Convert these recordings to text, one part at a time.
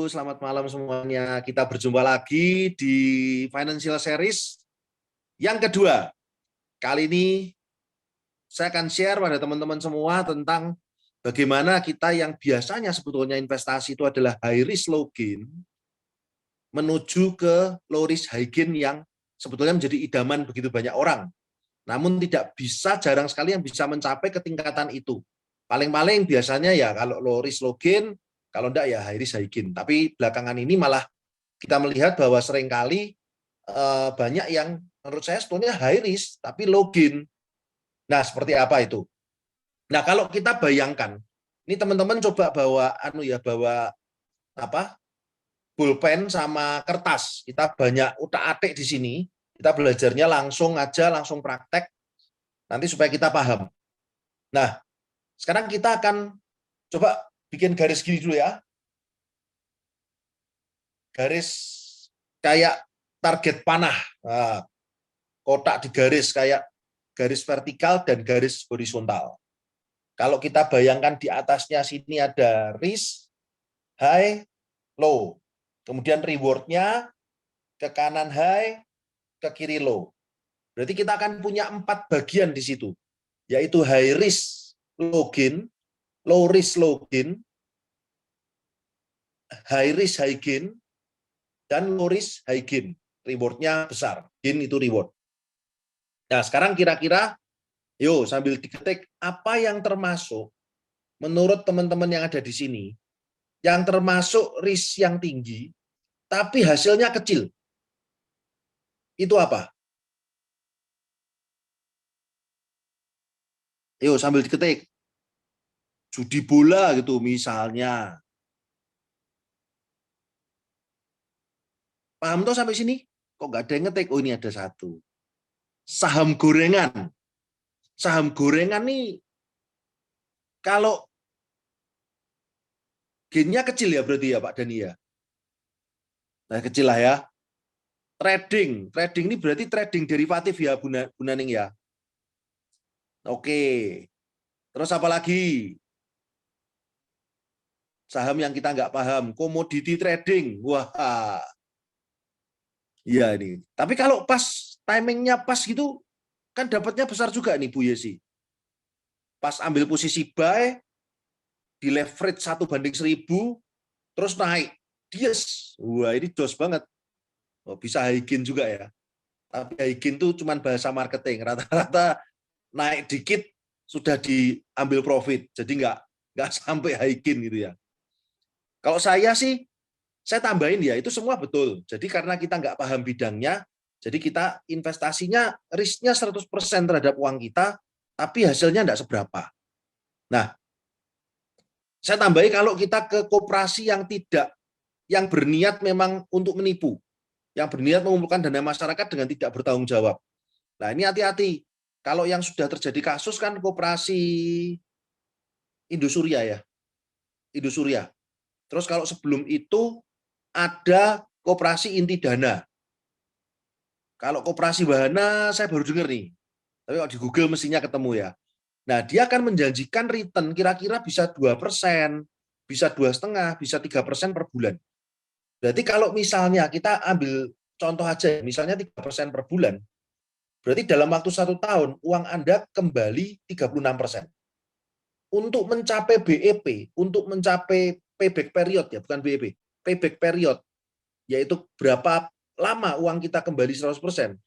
selamat malam semuanya. Kita berjumpa lagi di Financial Series yang kedua. Kali ini saya akan share pada teman-teman semua tentang bagaimana kita yang biasanya sebetulnya investasi itu adalah high risk low gain menuju ke low risk high gain yang sebetulnya menjadi idaman begitu banyak orang. Namun tidak bisa, jarang sekali yang bisa mencapai ketingkatan itu. Paling-paling biasanya ya kalau low risk low gain, kalau enggak ya high risk high gain. Tapi belakangan ini malah kita melihat bahwa seringkali banyak yang menurut saya sebetulnya high risk tapi low gain. Nah, seperti apa itu? Nah, kalau kita bayangkan, ini teman-teman coba bawa bawa apa? Pulpen sama kertas. Kita banyak utak-atik di sini. Kita belajarnya langsung aja, langsung praktek nanti supaya kita paham. Nah, sekarang kita akan coba bikin garis gini dulu ya. Garis kayak target panah. Nah, kotak digaris kayak garis vertikal dan garis horizontal. Kalau kita bayangkan di atasnya sini ada risk, high, low. Kemudian reward-nya ke kanan high, ke kiri low. Berarti kita akan punya 4 bagian di situ, yaitu high risk, low gain, low risk, low gain, high risk, high gain, dan low risk, high gain. Reward-nya besar, gain itu reward. Nah, sekarang kira-kira, yuk sambil diketik, apa yang termasuk menurut teman-teman yang ada di sini, yang termasuk risk yang tinggi, tapi hasilnya kecil. Itu apa? Yuk sambil diketik. Judi bola gitu misalnya. Paham toh sampai sini? Kok nggak ada yang ngetik? Oh, ini ada satu. Saham gorengan. Saham gorengan nih, kalau gainnya kecil ya berarti ya Pak Dani ya? Nah, kecil lah ya. Trading ini berarti trading derivatif ya Bu Naning ya? Oke. Terus apa lagi? Saham yang kita nggak paham, commodity trading. Wah, iya ini. Tapi kalau pas timingnya pas gitu, kan dapatnya besar juga nih Bu Yesi. Pas ambil posisi buy, di leverage 1/1000, terus naik. Yes. Wah, ini dos banget. Oh, bisa high gain juga ya. Tapi high gain itu cuma bahasa marketing. Rata-rata naik dikit sudah diambil profit. Jadi nggak sampai high gain gitu ya. Kalau saya sih, saya tambahin ya, itu semua betul. Jadi karena kita nggak paham bidangnya, jadi kita investasinya risknya 100% terhadap uang kita, tapi hasilnya nggak seberapa. Nah, saya tambahin kalau kita ke koperasi yang berniat memang untuk menipu, yang berniat mengumpulkan dana masyarakat dengan tidak bertanggung jawab. Nah, ini hati-hati. Kalau yang sudah terjadi kasus kan koperasi Indosuria ya. Indosuria. Terus kalau sebelum itu ada koperasi inti dana. Kalau koperasi wahana saya baru dengar nih. Tapi kalau di Google mestinya ketemu ya. Nah, dia akan menjanjikan return kira-kira bisa 2%, bisa 2,5%, bisa 3% per bulan. Berarti kalau misalnya kita ambil contoh aja, misalnya 3% per bulan, berarti dalam waktu 1 tahun, uang Anda kembali 36%. Untuk mencapai BEP, untuk mencapai payback period, ya bukan BEP, payback period, yaitu berapa lama uang kita kembali 100%,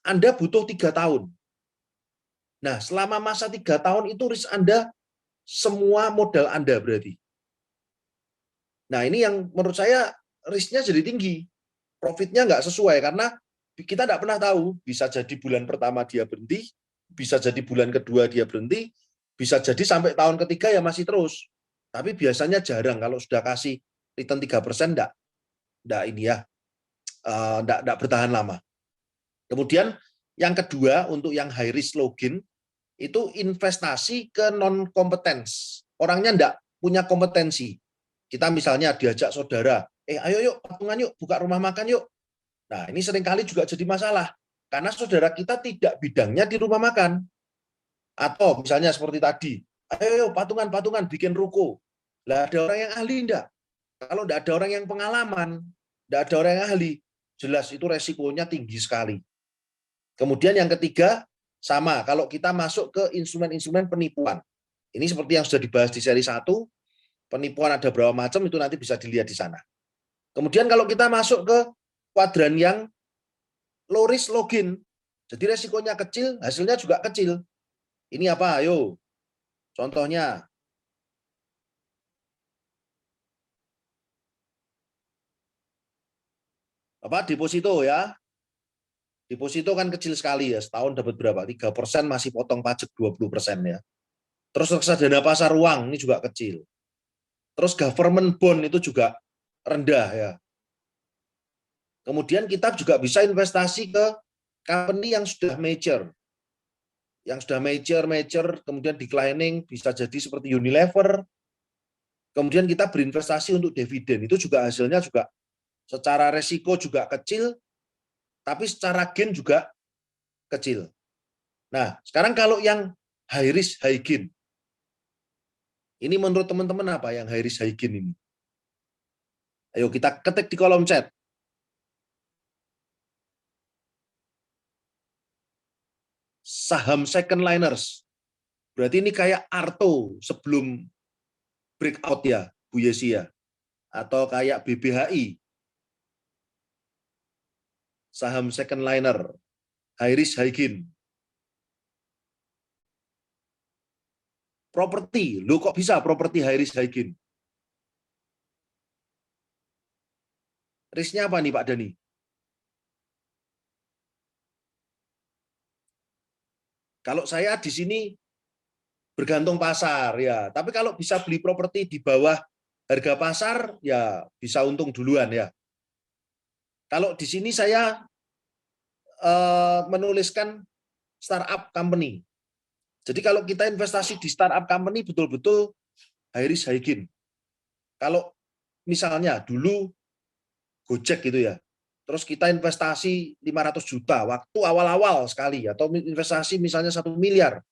Anda butuh 3 tahun. Nah, selama masa 3 tahun itu risk Anda, semua modal Anda berarti. Nah, ini yang menurut saya risknya jadi tinggi. Profitnya nggak sesuai, karena kita nggak pernah tahu, bisa jadi bulan pertama dia berhenti, bisa jadi bulan kedua dia berhenti, bisa jadi sampai tahun ketiga ya masih terus. Tapi biasanya jarang kalau sudah kasih return 3%, enggak ini ya, enggak bertahan lama. Kemudian yang kedua, untuk yang high risk low gain, itu investasi ke non-kompetens. Orangnya enggak punya kompetensi. Kita misalnya diajak saudara, ayo yuk patungan yuk, buka rumah makan yuk. Nah, ini seringkali juga jadi masalah. Karena saudara kita tidak bidangnya di rumah makan. Atau misalnya seperti tadi, ayo patungan bikin ruko. Lah ada orang yang ahli enggak? Kalau tidak ada orang yang pengalaman, tidak ada orang yang ahli, jelas itu resikonya tinggi sekali. Kemudian yang ketiga, sama, kalau kita masuk ke instrumen-instrumen penipuan. Ini seperti yang sudah dibahas di seri 1, penipuan ada berapa macam, itu nanti bisa dilihat di sana. Kemudian kalau kita masuk ke kuadran yang low risk login, jadi resikonya kecil, hasilnya juga kecil. Ini apa? Ayo, contohnya. Apa? Deposito ya. Deposito kan kecil sekali ya, setahun dapat berapa? 3% masih potong pajak 20% ya. Terus reksadana pasar uang ini juga kecil. Terus government bond itu juga rendah ya. Kemudian kita juga bisa investasi ke company yang sudah mature. Yang sudah mature, kemudian declining, bisa jadi seperti Unilever. Kemudian kita berinvestasi untuk dividen, itu juga hasilnya juga secara resiko juga kecil, tapi secara gain juga kecil. Nah, sekarang kalau yang high risk, high gain, ini menurut teman-teman apa yang high risk, high gain ini? Ayo kita ketik di kolom chat. Saham second liners. Berarti ini kayak Arto sebelum breakout ya, Bu Yesi ya. Atau kayak BBHI. Saham second liner. High risk, high gain. Properti. Loh kok bisa properti high risk, high gain? Risknya apa nih Pak Dani? Kalau saya di sini bergantung pasar ya. Tapi kalau bisa beli properti di bawah harga pasar ya bisa untung duluan ya. Kalau di sini saya menuliskan startup company. Jadi kalau kita investasi di startup company betul-betul high risk high gain. Kalau misalnya dulu Gojek gitu ya. Terus kita investasi 500 juta waktu awal-awal sekali atau investasi misalnya 1 miliar.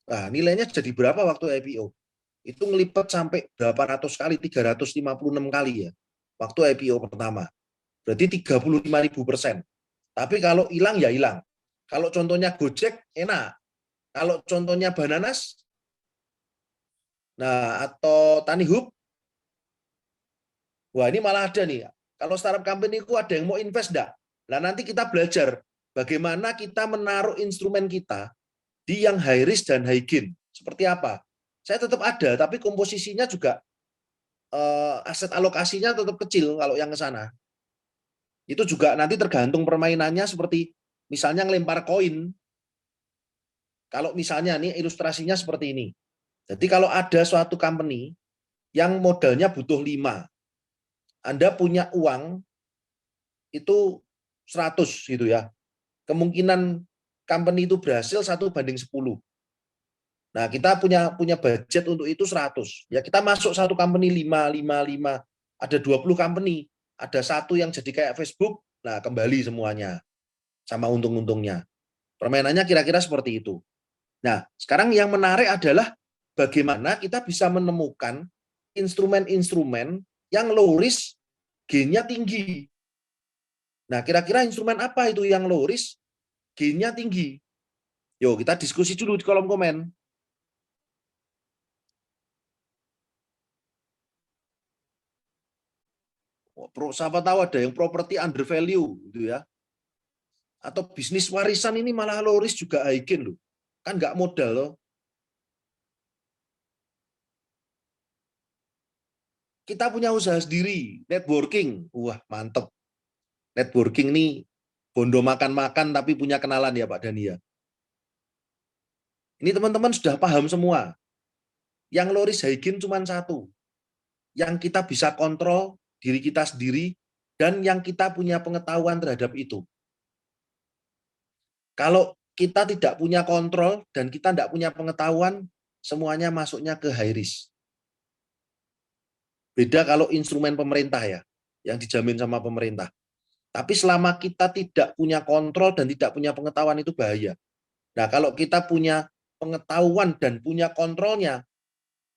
Nah, nilainya jadi berapa waktu IPO? Itu ngelipat sampai berapa ratus kali, 356 kali ya. Waktu IPO pertama. Berarti 35.000%. Tapi kalau hilang ya hilang. Kalau contohnya Gojek enak. Kalau contohnya Bananas, nah atau Tani Hub, wah ini malah ada nih. Kalau startup company itu ada yang mau invest enggak? Nah nanti kita belajar bagaimana kita menaruh instrumen kita di yang high risk dan high gain. Seperti apa? Saya tetap ada, tapi komposisinya juga aset alokasinya tetap kecil kalau yang ke sana. Itu juga nanti tergantung permainannya seperti misalnya ngelempar koin. Kalau misalnya nih ilustrasinya seperti ini. Jadi kalau ada suatu company yang modalnya butuh 5, Anda punya uang itu 100 gitu ya. Kemungkinan company itu berhasil 1/10. Nah, kita punya budget untuk itu 100. Ya kita masuk satu company 5, 5, 5. Ada 20 company. Ada satu yang jadi kayak Facebook, nah kembali semuanya. Sama untung-untungnya. Permainannya kira-kira seperti itu. Nah, sekarang yang menarik adalah bagaimana kita bisa menemukan instrumen-instrumen yang low risk, gain-nya tinggi. Nah, kira-kira instrumen apa itu yang low risk, gain-nya tinggi? Yuk, kita diskusi dulu di kolom komen. Siapa tahu ada yang properti under value gitu ya. Atau bisnis warisan ini malah low risk juga high gain loh. Kan nggak modal loh. Kita punya usaha sendiri, networking. Wah, mantep. Networking nih bondo makan-makan tapi punya kenalan ya Pak Dani ya. Ini teman-teman sudah paham semua. Yang low risk high gain cuma satu. Yang kita bisa kontrol diri kita sendiri dan yang kita punya pengetahuan terhadap itu. Kalau kita tidak punya kontrol dan kita tidak punya pengetahuan, semuanya masuknya ke high risk. Beda kalau instrumen pemerintah ya, yang dijamin sama pemerintah. Tapi selama kita tidak punya kontrol dan tidak punya pengetahuan itu bahaya. Nah, kalau kita punya pengetahuan dan punya kontrolnya,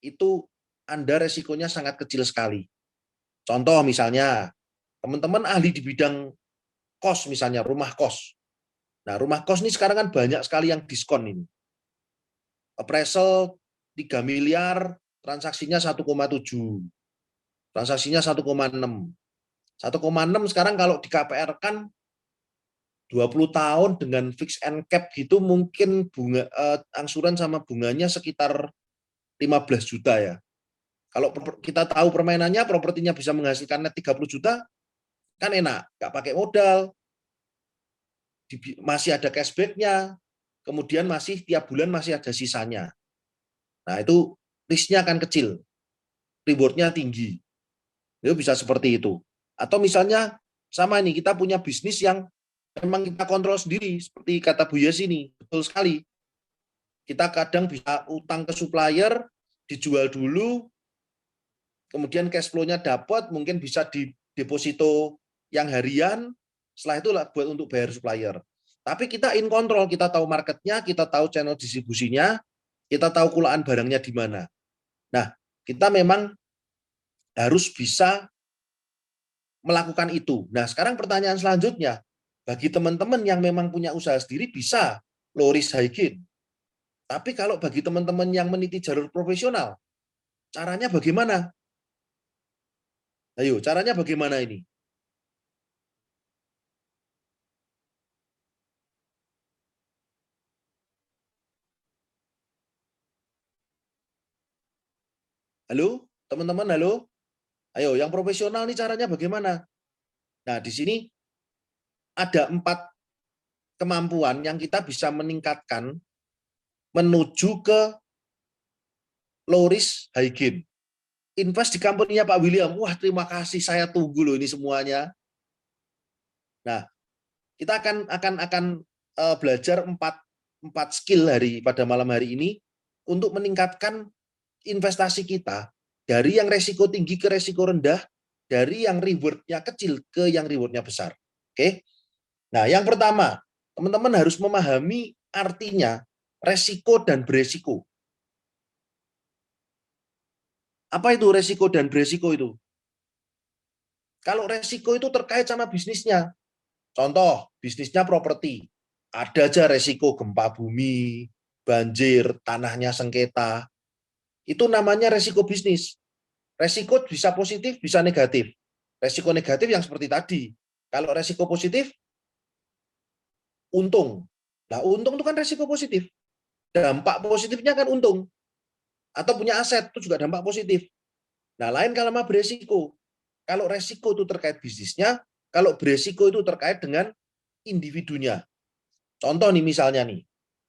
itu Anda resikonya sangat kecil sekali. Contoh misalnya, teman-teman ahli di bidang kos misalnya, rumah kos. Nah, rumah kos ini sekarang kan banyak sekali yang diskon ini. Appraisal 3 miliar, transaksinya 1,7. Transaksinya 1,6. 1,6 sekarang kalau di KPR kan 20 tahun dengan fix and cap gitu mungkin bunga angsuran sama bunganya sekitar 15 juta ya. Kalau kita tahu permainannya, propertinya bisa menghasilkan net 30 juta, kan enak. Nggak pakai modal, masih ada cashback-nya, kemudian masih tiap bulan masih ada sisanya. Nah, itu risk-nya akan kecil, reward-nya tinggi. Itu bisa seperti itu. Atau misalnya, sama nih, kita punya bisnis yang memang kita kontrol sendiri, seperti kata Bu Yes ini, betul sekali. Kita kadang bisa utang ke supplier, dijual dulu, kemudian cash flow-nya dapat, mungkin bisa di deposito yang harian, setelah itu buat untuk bayar supplier. Tapi kita in control, kita tahu marketnya, kita tahu channel distribusinya, kita tahu kulaan barangnya di mana. Nah, kita memang harus bisa melakukan itu. Nah, sekarang pertanyaan selanjutnya, bagi teman-teman yang memang punya usaha sendiri bisa low risk high gain. Tapi kalau bagi teman-teman yang meniti jalur profesional, caranya bagaimana? Ayo, caranya bagaimana ini? Halo, teman-teman, halo? Ayo, yang profesional nih caranya bagaimana? Nah, di sini ada 4 kemampuan yang kita bisa meningkatkan menuju ke low risk high gain. Invest di company-nya Pak William. Wah, terima kasih, saya tunggu loh ini semuanya. Nah, kita akan belajar 4 skill pada malam hari ini untuk meningkatkan investasi kita dari yang resiko tinggi ke resiko rendah, dari yang reward-nya kecil ke yang reward-nya besar. Oke? Nah, yang pertama, teman-teman harus memahami artinya resiko dan beresiko. Apa itu resiko dan beresiko itu? Kalau resiko itu terkait sama bisnisnya. Contoh, bisnisnya properti. Ada aja resiko gempa bumi, banjir, tanahnya sengketa. Itu namanya resiko bisnis. Resiko bisa positif, bisa negatif. Resiko negatif yang seperti tadi. Kalau resiko positif, untung. Nah, untung itu kan resiko positif. Dampak positifnya kan untung. Atau punya aset, itu juga dampak positif. Nah, lain kalau sama beresiko. Kalau resiko itu terkait bisnisnya, kalau beresiko itu terkait dengan individunya. Contoh nih misalnya nih.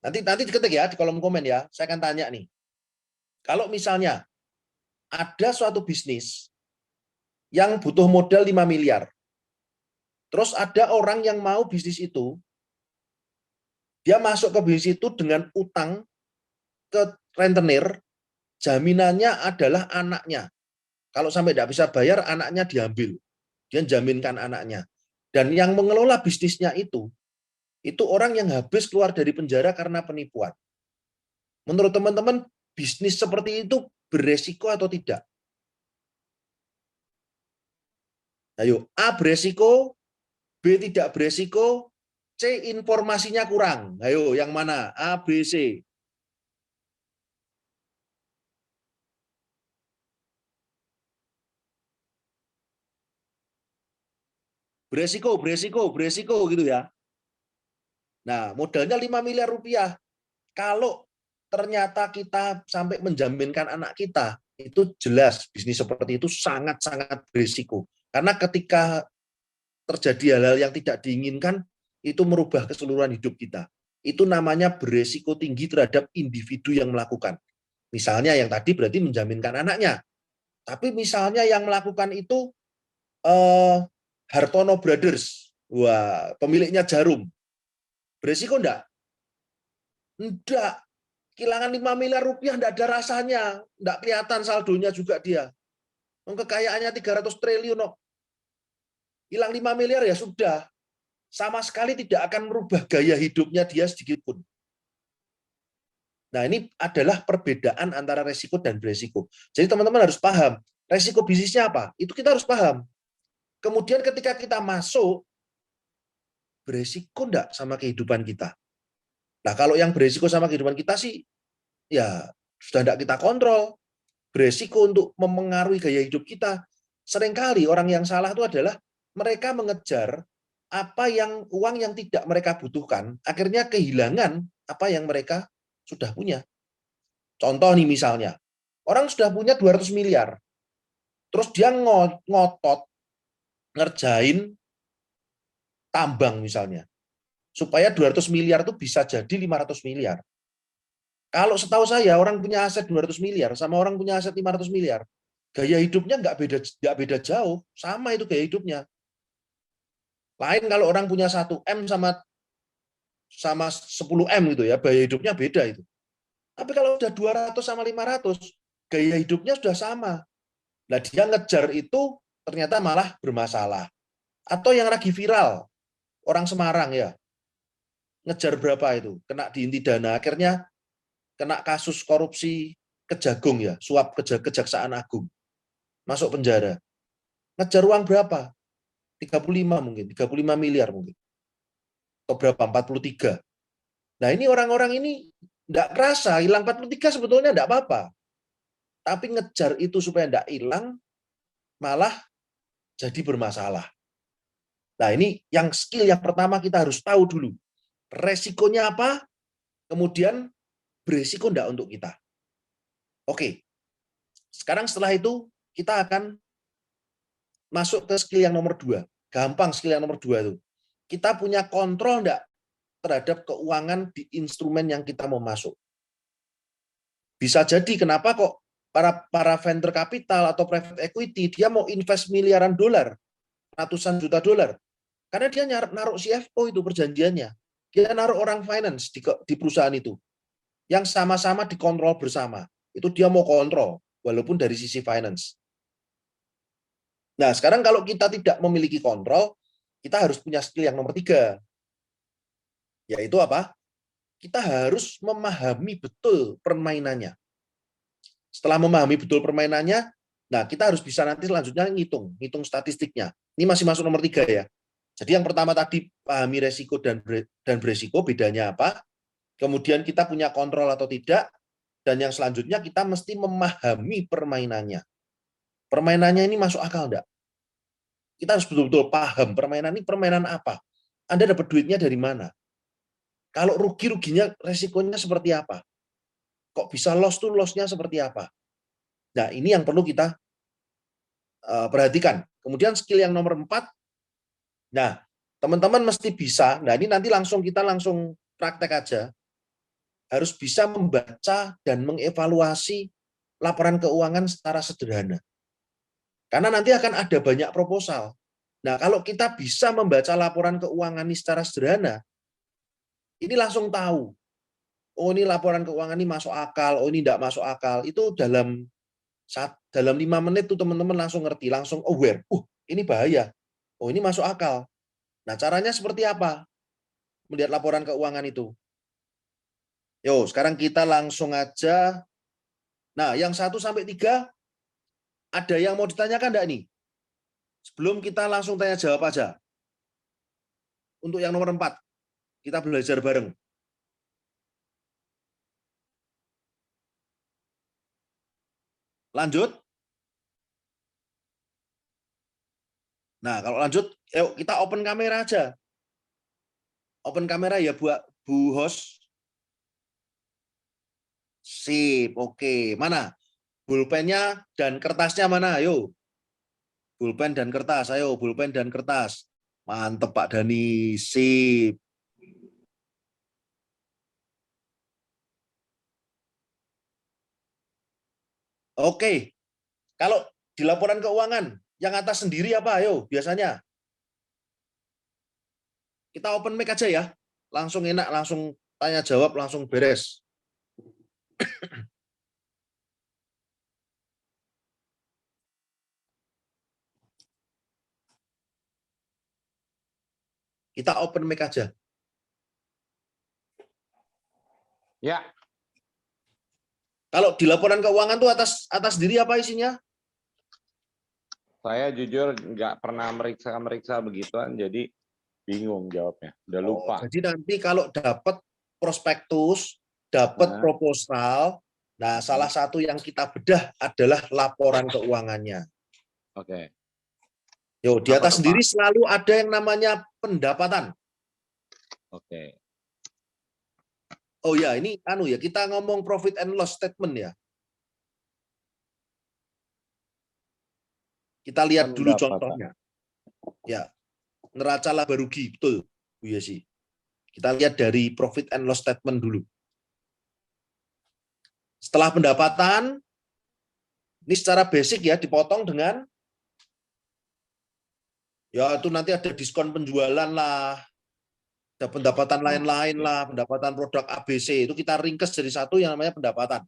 Nanti diketik ya di kolom komen ya. Saya akan tanya nih. Kalau misalnya ada suatu bisnis yang butuh modal 5 miliar. Terus ada orang yang mau bisnis itu, dia masuk ke bisnis itu dengan utang ke rentenir, jaminannya adalah anaknya. Kalau sampai tidak bisa bayar, anaknya diambil. Dia jaminkan anaknya. Dan yang mengelola bisnisnya itu orang yang habis keluar dari penjara karena penipuan. Menurut teman-teman, bisnis seperti itu beresiko atau tidak? Ayo, A beresiko, B tidak beresiko, C informasinya kurang. Ayo, yang mana? A, B, C. Beresiko gitu ya. Nah, modalnya 5 miliar rupiah. Kalau ternyata kita sampai menjaminkan anak kita, itu jelas bisnis seperti itu sangat-sangat berisiko. Karena ketika terjadi hal-hal yang tidak diinginkan, itu merubah keseluruhan hidup kita. Itu namanya beresiko tinggi terhadap individu yang melakukan. Misalnya yang tadi berarti menjaminkan anaknya. Tapi misalnya yang melakukan itu Hartono Brothers. Wah, pemiliknya Jarum. Beresiko enggak? Enggak. Kehilangan 5 miliar rupiah enggak ada rasanya. Enggak kelihatan saldonya juga dia. Kekayaannya 300 triliun. Hilang 5 miliar ya sudah. Sama sekali tidak akan merubah gaya hidupnya dia sedikit pun. Nah, ini adalah perbedaan antara resiko dan beresiko. Jadi teman-teman harus paham, Resiko bisnisnya apa? Itu kita harus paham. Kemudian ketika kita masuk, beresiko enggak sama kehidupan kita? Nah, kalau yang beresiko sama kehidupan kita sih, ya sudah enggak kita kontrol. Beresiko untuk memengaruhi gaya hidup kita. Seringkali orang yang salah itu adalah mereka mengejar uang yang tidak mereka butuhkan, akhirnya kehilangan apa yang mereka sudah punya. Contoh nih misalnya, orang sudah punya 200 miliar, terus dia ngotot ngerjain tambang misalnya, supaya 200 miliar itu bisa jadi 500 miliar. Kalau setahu saya orang punya aset 200 miliar sama orang punya aset 500 miliar, gaya hidupnya nggak beda jauh, sama itu gaya hidupnya. Lain kalau orang punya 1 M sama 10 M gitu ya, gaya hidupnya beda itu. Tapi kalau udah 200 sama 500, gaya hidupnya sudah sama. Nah, dia ngejar itu ternyata malah bermasalah. Atau yang lagi viral, orang Semarang ya, ngejar berapa itu, kena diinti dana, akhirnya kena kasus korupsi Kejagung ya, suap Kejaksaan Agung, masuk penjara. Ngejar uang berapa? 35 mungkin, 35 miliar mungkin. Atau berapa? 43. Nah, ini orang-orang ini enggak kerasa, hilang 43 sebetulnya enggak apa-apa. Tapi ngejar itu supaya enggak hilang, malah jadi bermasalah. Nah, ini yang skill yang pertama kita harus tahu dulu. Resikonya apa? Kemudian beresiko enggak untuk kita. Oke. Sekarang setelah itu kita akan masuk ke skill yang nomor 2. Gampang skill yang nomor 2 itu. Kita punya kontrol enggak terhadap keuangan di instrumen yang kita mau masuk. Bisa jadi kenapa kok para venture capital atau private equity dia mau invest miliaran dolar, ratusan juta dolar. Karena dia naruh CFO itu perjanjiannya. Dia naruh orang finance di perusahaan itu. Yang sama-sama dikontrol bersama. Itu dia mau kontrol, walaupun dari sisi finance. Nah, sekarang kalau kita tidak memiliki kontrol, kita harus punya skill yang nomor 3. Yaitu apa? Kita harus memahami betul permainannya. Setelah memahami betul permainannya, nah kita harus bisa nanti selanjutnya ngitung statistiknya. Ini masih masuk nomor 3 ya. Jadi yang pertama tadi pahami resiko dan beresiko, bedanya apa? Kemudian kita punya kontrol atau tidak, dan yang selanjutnya kita mesti memahami permainannya. Permainannya ini masuk akal enggak? Kita harus betul-betul paham permainan ini permainan apa. Anda dapat duitnya dari mana? Kalau rugi-ruginya resikonya seperti apa? Kok bisa loss tuh loss-nya seperti apa? Nah, ini yang perlu kita perhatikan. Kemudian skill yang nomor 4, nah, teman-teman mesti bisa, nah ini nanti kita langsung praktek aja, harus bisa membaca dan mengevaluasi laporan keuangan secara sederhana. Karena nanti akan ada banyak proposal. Nah, kalau kita bisa membaca laporan keuangan ini secara sederhana, ini langsung tahu, oh ini laporan keuangan ini masuk akal, oh ini tidak masuk akal. Itu dalam 5 menit tuh teman-teman langsung ngerti, langsung aware. Ini bahaya. Oh, ini masuk akal. Nah, caranya seperti apa? Melihat laporan keuangan itu. Yo, sekarang kita langsung aja. Nah, yang 1 sampai 3 ada yang mau ditanyakan enggak nih? Sebelum kita langsung tanya jawab aja. Untuk yang nomor 4, kita belajar bareng. Lanjut? Nah, kalau lanjut, yuk kita open kamera aja. Open kamera ya, Bu host. Sip, oke. Mana? Pulpennya dan kertasnya mana? Ayo. Pulpen dan kertas, ayo. Pulpen dan kertas. Mantep Pak Dani. Sip. Oke. Kalau di laporan keuangan, yang atas sendiri apa? Ayo, biasanya. Kita open mic aja ya. Langsung enak, langsung tanya jawab, langsung beres. Kita open mic aja. Ya. Kalau di laporan keuangan tuh atas sendiri apa isinya? Saya jujur nggak pernah meriksa begituan, jadi bingung jawabnya. Udah lupa. Jadi nanti kalau dapat prospektus, dapat proposal, nah salah satu yang kita bedah adalah laporan keuangannya. Oke. Yo, di atas sendiri selalu ada yang namanya pendapatan. Oke. Oh ya, ini kita ngomong profit and loss statement ya. Kita lihat dulu contohnya. Ya, neraca laba rugi, betul, Bu Yesi. Kita lihat dari profit and loss statement dulu. Setelah pendapatan, ini secara basic ya, dipotong dengan, ya itu nanti ada diskon penjualan lah, ada pendapatan lain-lain lah, pendapatan produk ABC, itu kita ringkes jadi satu yang namanya pendapatan.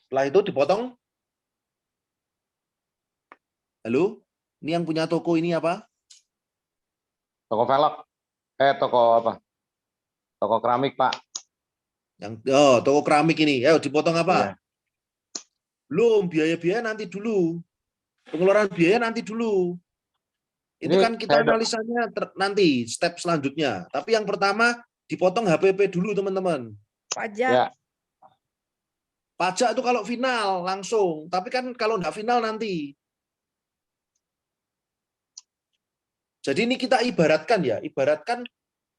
Setelah itu dipotong. Halo, ini yang punya toko ini apa? Toko velg. Toko apa? Toko keramik, Pak. Toko keramik ini. Ayo dipotong apa? Iya. Belum, biaya-biaya nanti dulu. Pengeluaran biaya nanti dulu. Itu Ini kan kita analisanya nanti step selanjutnya. Tapi yang pertama dipotong HPP dulu, teman-teman. Pajak. Ya. Pajak itu kalau final langsung, tapi kan kalau nggak final nanti. Jadi ini kita ibaratkan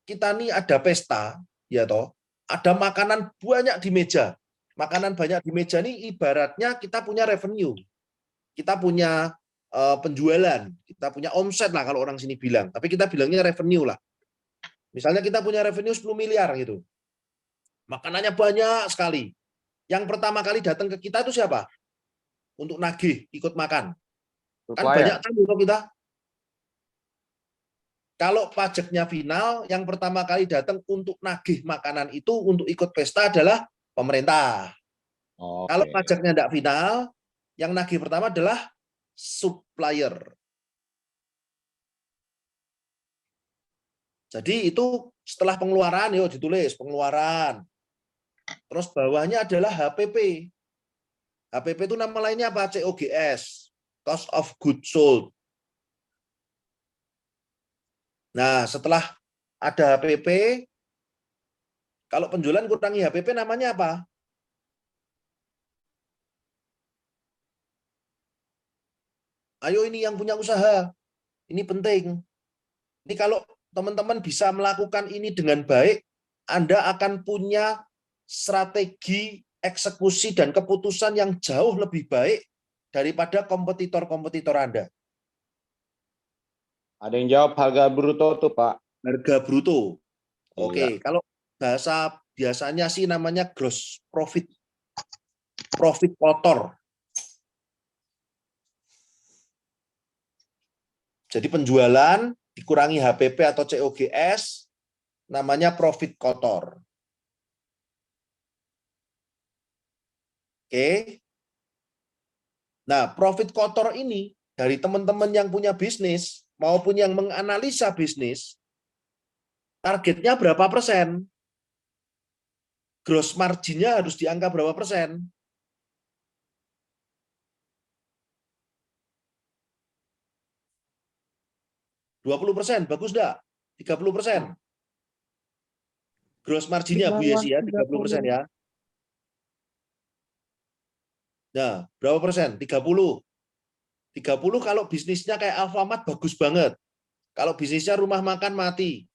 kita nih ada pesta, ya toh, ada makanan banyak di meja. Makanan banyak di meja ini ibaratnya kita punya revenue. Kita punya penjualan, kita punya omset lah kalau orang sini bilang, tapi kita bilangnya revenue lah. Misalnya kita punya revenue 10 miliar gitu. Makanannya banyak sekali. Yang pertama kali datang ke kita itu siapa? Untuk nagih, ikut makan. Kan banyak tamu kita. Kalau pajaknya final, yang pertama kali datang untuk nagih makanan itu untuk ikut pesta adalah pemerintah. Kalau pajaknya tidak final, yang nagih pertama adalah supplier. Jadi itu setelah pengeluaran, yuk ditulis pengeluaran. Terus bawahnya adalah HPP. HPP itu nama lainnya apa? COGS, cost of goods sold. Nah, setelah ada HPP, kalau penjualan kurangi HPP namanya apa? Ayo ini yang punya usaha. Ini penting. Ini kalau teman-teman bisa melakukan ini dengan baik, Anda akan punya strategi eksekusi dan keputusan yang jauh lebih baik daripada kompetitor-kompetitor Anda. Ada yang jawab harga bruto tuh, Pak. Harga bruto. Oke, Iya. kalau bahasa biasanya sih namanya gross profit. Profit kotor. Jadi penjualan dikurangi HPP atau COGS, namanya profit kotor. Oke. Nah, profit kotor ini dari teman-teman yang punya bisnis maupun yang menganalisa bisnis, targetnya berapa persen? Gross marginnya harus di angka berapa persen? 20%, bagus enggak? 30%. Gross marginnya Bu Yesi ya, 30% ya. Nah, berapa persen? 30. 30 kalau bisnisnya kayak Alfamart bagus banget. Kalau bisnisnya rumah makan mati.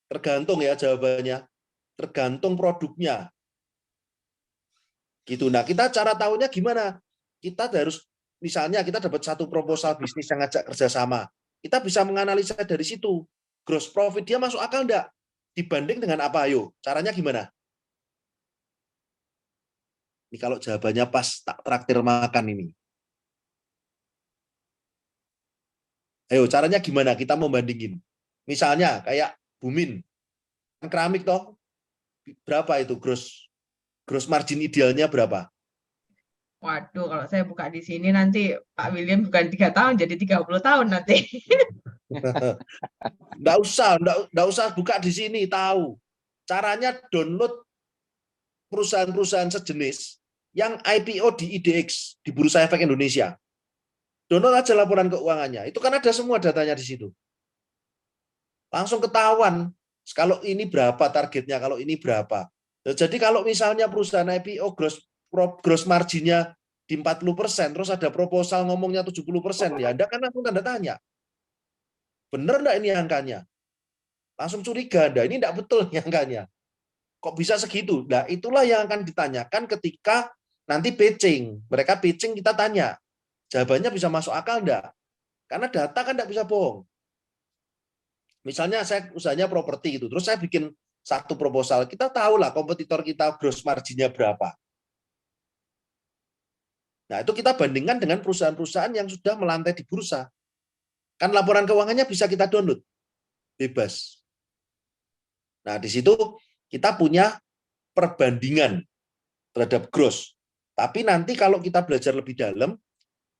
Tergantung ya jawabannya. Tergantung produknya. Gitu. Nah, kita cara tahunya gimana? Kita harus, misalnya kita dapat satu proposal bisnis yang ngajak kerjasama. Kita bisa menganalisa dari situ. Gross profit dia masuk akal enggak? Dibanding dengan apa? Ayo, caranya gimana? Ini kalau jawabannya pas tak traktir makan ini. Ayo, caranya gimana? Kita mau bandingin. Misalnya kayak Bumin. Keramik toh. Berapa itu gross margin idealnya berapa? Waduh, kalau saya buka di sini nanti Pak William bukan 3 tahun jadi 30 tahun nanti. Nggak usah buka di sini, tahu. Caranya download perusahaan-perusahaan sejenis yang IPO di IDX, di Bursa Efek Indonesia. Download aja laporan keuangannya. Itu kan ada semua datanya di situ. Langsung ketahuan kalau ini berapa targetnya, kalau ini berapa. Jadi kalau misalnya perusahaan IPO gross marginnya di 40%, terus ada proposal ngomongnya 70%, ya Anda kan langsung tanda tanya. Benar enggak ini angkanya? Langsung curiga Anda, ini enggak betul nih angkanya. Kok bisa segitu? Nah, itulah yang akan ditanyakan ketika nanti pitching. Mereka pitching, kita tanya. Jawabannya bisa masuk akal enggak? Karena data kan enggak bisa bohong. Misalnya saya usahanya properti itu, terus saya bikin satu proposal, kita tahu lah kompetitor kita gross marginnya berapa. Nah, itu kita bandingkan dengan perusahaan-perusahaan yang sudah melantai di bursa. Kan laporan keuangannya bisa kita download. Bebas. Nah, di situ kita punya perbandingan terhadap gross. Tapi nanti kalau kita belajar lebih dalam,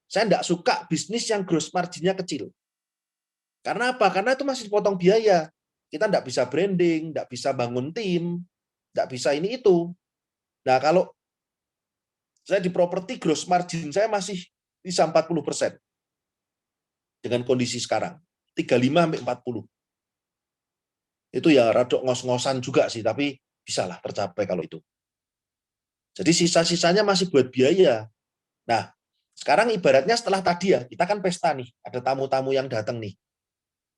saya tidak suka bisnis yang gross marginnya kecil. Karena apa? Karena itu masih dipotong biaya. Kita tidak bisa branding, tidak bisa bangun tim, tidak bisa ini itu. Nah, kalau saya di properti gross margin saya masih bisa 40%. Dengan kondisi sekarang. 35-40. Itu ya rada ngos-ngosan juga sih, tapi bisalah tercapai kalau itu. Jadi sisa-sisanya masih buat biaya. Nah, sekarang ibaratnya setelah tadi ya, kita kan pesta nih, ada tamu-tamu yang datang nih.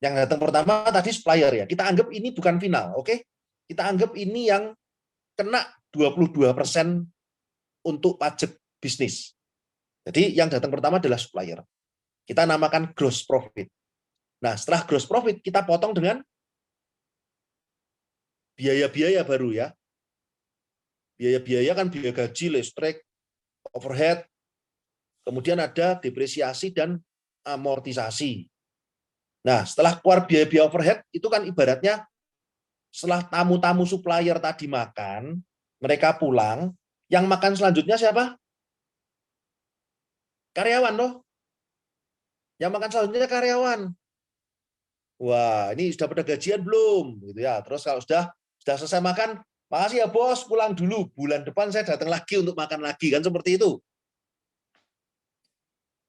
Yang datang pertama tadi supplier ya. Kita anggap ini bukan final, oke? Kita anggap ini yang kena 22% untuk pajak bisnis. Jadi yang datang pertama adalah supplier. Kita namakan gross profit. Nah, setelah gross profit kita potong dengan biaya-biaya baru ya. Biaya-biaya kan biaya gaji, listrik, overhead, kemudian ada depresiasi dan amortisasi. Nah, setelah keluar biaya-biaya overhead, itu kan ibaratnya setelah tamu-tamu supplier tadi makan, mereka pulang, yang makan selanjutnya siapa? Karyawan loh. Yang makan selanjutnya karyawan. Wah, ini sudah pada gajian belum? Gitu ya. Terus kalau sudah selesai makan, makasih ya bos, pulang dulu. Bulan depan saya datang lagi untuk makan lagi, kan seperti itu.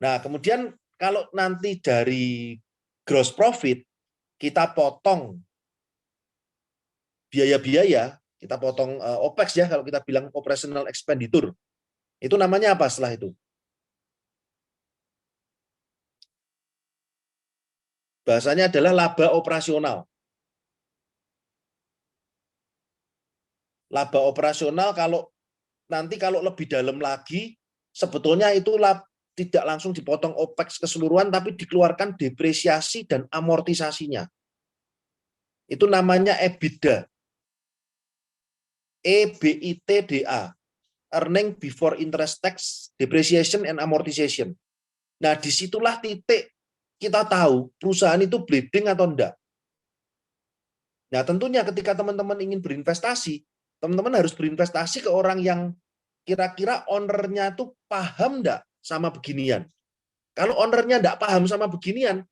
Nah, kemudian kalau nanti dari gross profit, kita potong biaya-biaya, kita potong OPEX ya, kalau kita bilang operational expenditure. Itu namanya apa setelah itu? Bahasanya adalah laba operasional. Laba operasional nanti kalau lebih dalam lagi, sebetulnya itu tidak langsung dipotong OPEX keseluruhan, tapi dikeluarkan depresiasi dan amortisasinya. Itu namanya EBITDA. EBITDA. Earning before interest tax, depreciation and amortization. Nah, disitulah titik kita tahu perusahaan itu bleeding atau enggak. Nah, tentunya ketika teman-teman ingin berinvestasi, teman-teman harus berinvestasi ke orang yang kira-kira ownernya tuh paham enggak sama beginian. Kalau ownernya enggak paham sama beginian,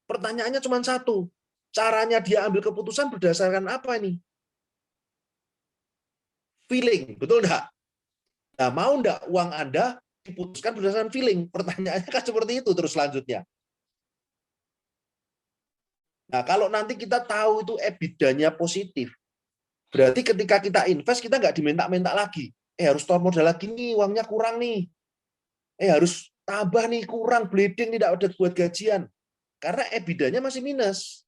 pertanyaannya cuma satu. Caranya dia ambil keputusan berdasarkan apa ini? Feeling, betul enggak? Nah, mau enggak uang Anda diputuskan berdasarkan feeling? Pertanyaannya kan seperti itu terus selanjutnya. Nah, kalau nanti kita tahu itu EBITDA-nya positif, berarti ketika kita invest, kita nggak diminta-minta lagi. Harus store modal lagi nih, uangnya kurang nih. Harus tambah nih, kurang, bleeding, tidak ada buat gajian. Karena EBITDA-nya masih minus.